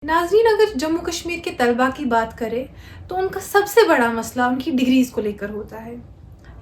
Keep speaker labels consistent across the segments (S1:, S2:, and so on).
S1: नाज़रीन, अगर जम्मू कश्मीर के तलबा की बात करें तो उनका सबसे बड़ा मसला उनकी डिग्रीज़ को लेकर होता है।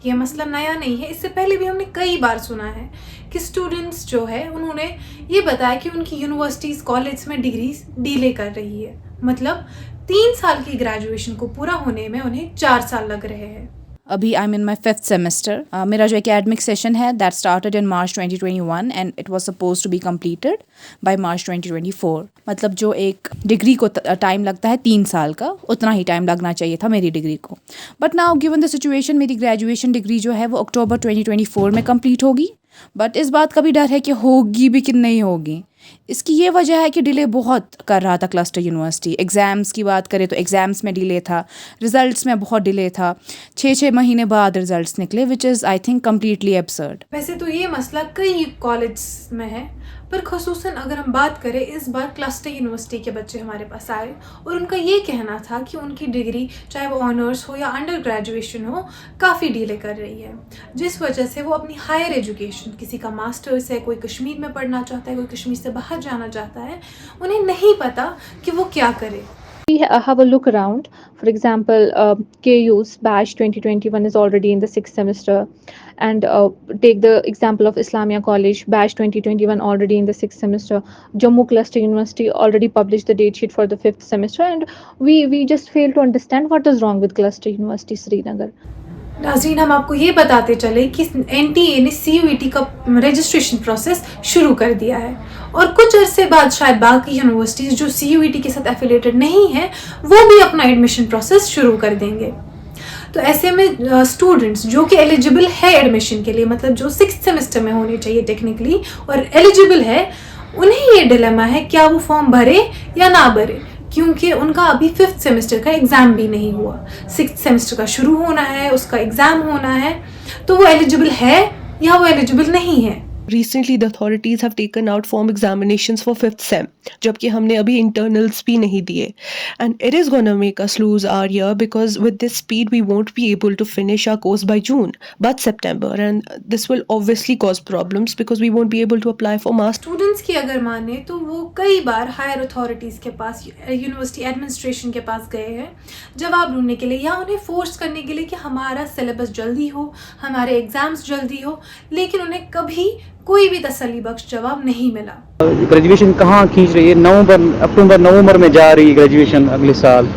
S1: यह मसला नया नहीं है, इससे पहले भी हमने कई बार सुना है कि स्टूडेंट्स जो है उन्होंने ये बताया कि उनकी यूनिवर्सिटीज़ कॉलेज में डिग्रीज़ डिले कर रही है। मतलब 3 साल की ग्रेजुएशन को पूरा होने में उन्हें 4 साल लग रहे हैं।
S2: अभी I am in my 5th semester. मेरा जो एकेडमिक सेशन है that started in March 2021 and it was suppose to be completed by March 2024। मतलब जो एक डिग्री को टाइम लगता है 3 साल का, उतना ही टाइम लगना चाहिए था मेरी डिग्री को। But now given the situation, मेरी ग्रेजुएशन डिग्री जो है वो अक्टूबर 2024 में कंप्लीट होगी। बट इस बात का भी डर है कि होगी भी कि नहीं होगी। इसकी ये वजह है कि डिले बहुत कर रहा था क्लस्टर यूनिवर्सिटी। एग्ज़ाम्स की बात करें तो एग्ज़ाम्स में डिले था, रिज़ल्ट्स में बहुत डिले था, 6 महीने बाद रिज़ल्ट्स निकले, which is I think completely absurd.
S1: वैसे तो ये मसला कई कॉलेज में है, पर ख़ुसूसन अगर हम बात करें, इस बार क्लस्टर यूनिवर्सिटी के बच्चे हमारे पास आए और उनका ये कहना था कि उनकी डिग्री, चाहे वो ऑनर्स हो या अंडर ग्रेजुएशन हो, काफ़ी डिले कर रही है, जिस वजह से वो अपनी हायर एजुकेशन, किसी का मास्टर्स है, कोई कश्मीर में पढ़ना चाहता है, कोई कश्मीर से बाहर जाना चाहता है, उन्हें नहीं पता कि वो क्या करे।
S3: We have a look around. For example, KU's batch 2021 is already in the 6th semester, and take the example of Islamia College batch 2021 already in the 6th semester. Jammu Cluster University already published the date sheet for the 5th semester, and we just fail to understand what is wrong with Cluster University Srinagar.
S1: नाज़रीन, हम आपको ये बताते चले कि NTA ने CUET का registration process शुरू कर दिया है और कुछ अरसे बाद शायद बाकी यूनिवर्सिटीज़ जो CUET के साथ एफिलेटेड नहीं है वो भी अपना एडमिशन प्रोसेस शुरू कर देंगे। तो ऐसे में स्टूडेंट्स जो कि एलिजिबल है एडमिशन के लिए, मतलब जो 6th सेमेस्टर में होने चाहिए टेक्निकली और एलिजिबल है, उन्हें ये डिलेमा है क्या वो फॉर्म भरे या ना भरे, क्योंकि उनका अभी 5th सेमेस्टर का एग्ज़ाम भी नहीं हुआ। 6th सेमेस्टर का शुरू होना है, उसका एग्ज़ाम होना है, तो वो एलिजिबल है या वो एलिजिबल नहीं है।
S4: Recently, the authorities have taken out form examinations for 5th sem, जबकि हमने अभी internals भी नहीं दिए, and it is gonna make us lose our year because with this speed we won't be able to finish our course by June but September, and this will obviously cause problems because we won't be able to apply for master.
S1: Students की अगर माने तो वो कई बार higher authorities के पास, university administration के पास गए हैं जवाब ढूंढने के लिए या उन्हें फोर्स करने के लिए कि हमारा सिलेबस जल्दी हो, हमारे एग्ज़ाम्स जल्दी हो, लेकिन उन्हें कभी कोई भी तसल्ली बख्श जवाब नहीं मिला।
S5: ग्रेजुएशन कहाँ खींच रही है, अक्टूबर नवंबर में जा रही है ग्रेजुएशन अगले साल।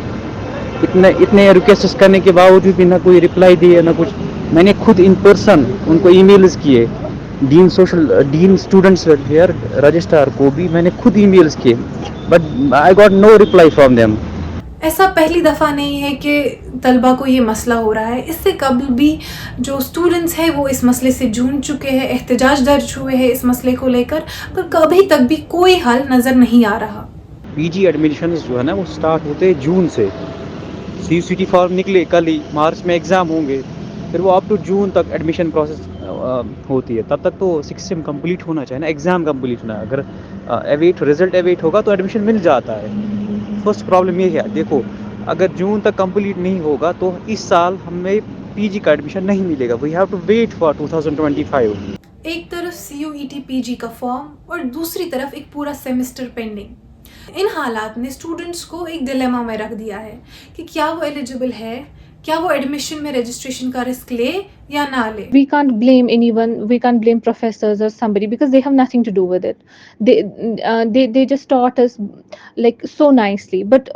S5: इतने रिक्वेस्ट करने के बावजूद भी ना कोई रिप्लाई दिए ना कुछ। मैंने खुद इन पर्सन उनको ईमेल्स किए, डीन स्टूडेंट्स वेलफेयर रजिस्ट्रार को भी मैंने खुद ईमेल्स किए, but I got no reply from them.
S1: ऐसा पहली दफ़ा नहीं है कि तलबा को ये मसला हो रहा है। इससे कबल भी जो स्टूडेंट्स हैं वो इस मसले से जूझ चुके हैं, एहतजाज दर्ज हुए हैं इस मसले को लेकर, पर कभी तक भी कोई हल नज़र नहीं आ रहा।
S5: पीजी एडमिशन्स जो है ना वो स्टार्ट होते हैं जून से। CUET फॉर्म निकले कल ही, मार्च में एग्ज़ाम होंगे, फिर वो अप टू जून तक एडमिशन प्रोसेस होती है। तब तक तो 6th सेम कंप्लीट होना चाहिए ना, एग्ज़ाम कंप्लीट होना है। अगर रिज़ल्ट अवेट होगा तो एडमिशन मिल जाता है। फर्स्ट प्रॉब्लम ये है, देखो अगर जून तक कंप्लीट नहीं होगा तो इस साल हमें पीजी का एडमिशन नहीं मिलेगा। We have to wait for 2025।
S1: एक तरफ CUET PG का फॉर्म और दूसरी तरफ एक पूरा सेमेस्टर पेंडिंग। इन हालात ने स्टूडेंट्स को एक डिलेमा में रख दिया है कि क्या वो एलिजिबल है, क्या वो एडमिशन में रजिस्ट्रेशन का रिस्क ले या ना ले।
S3: We can't blame anyone. We can't blame professors or somebody because they have nothing to do with it. They just taught us like so nicely. But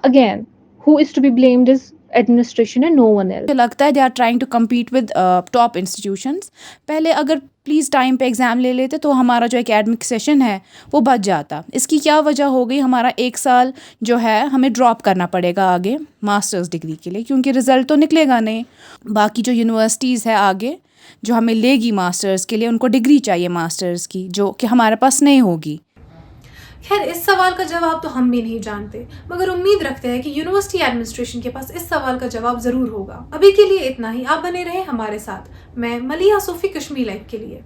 S3: again, who is to be blamed is administration and no one else.
S2: मुझे लगता है they are trying to compete with top institutions. पहले अगर please time पे exam ले लेते तो हमारा जो एकेडमिक सेशन है वो बच जाता। इसकी क्या वजह हो गई, हमारा 1 साल जो है हमें ड्रॉप करना पड़ेगा आगे मास्टर्स डिग्री के लिए, क्योंकि रिज़ल्ट तो निकलेगा नहीं। बाकी जो यूनिवर्सिटीज़ है आगे जो हमें लेगी मास्टर्स के लिए, उनको डिग्री चाहिए मास्टर्स की, जो कि हमारे पास नहीं होगी।
S1: खैर, इस सवाल का जवाब तो हम भी नहीं जानते, मगर उम्मीद रखते हैं कि यूनिवर्सिटी एडमिनिस्ट्रेशन के पास इस सवाल का जवाब ज़रूर होगा। अभी के लिए इतना ही। आप बने रहें हमारे साथ। मैं मलिया सूफी, कश्मीर लाइव के लिए।